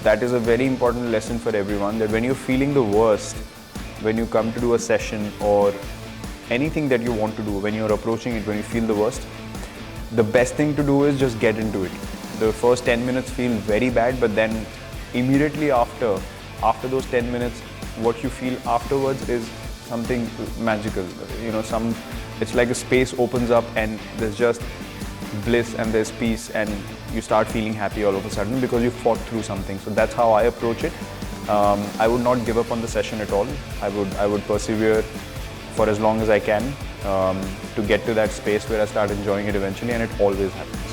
that is a very important lesson for everyone, that when you're feeling the worst, when you come to do a session or anything that you want to do, when you're approaching it, when you feel the worst, the best thing to do is just get into it. The first 10 minutes feel very bad, but then immediately after those 10 minutes, what you feel afterwards is something magical. You know, it's like a space opens up and there's just bliss and there's peace, and you start feeling happy all of a sudden because you fought through something. So that's how I approach it. I would not give up on the session at all. I would persevere for as long as I can to get to that space where I start enjoying it eventually, and it always happens.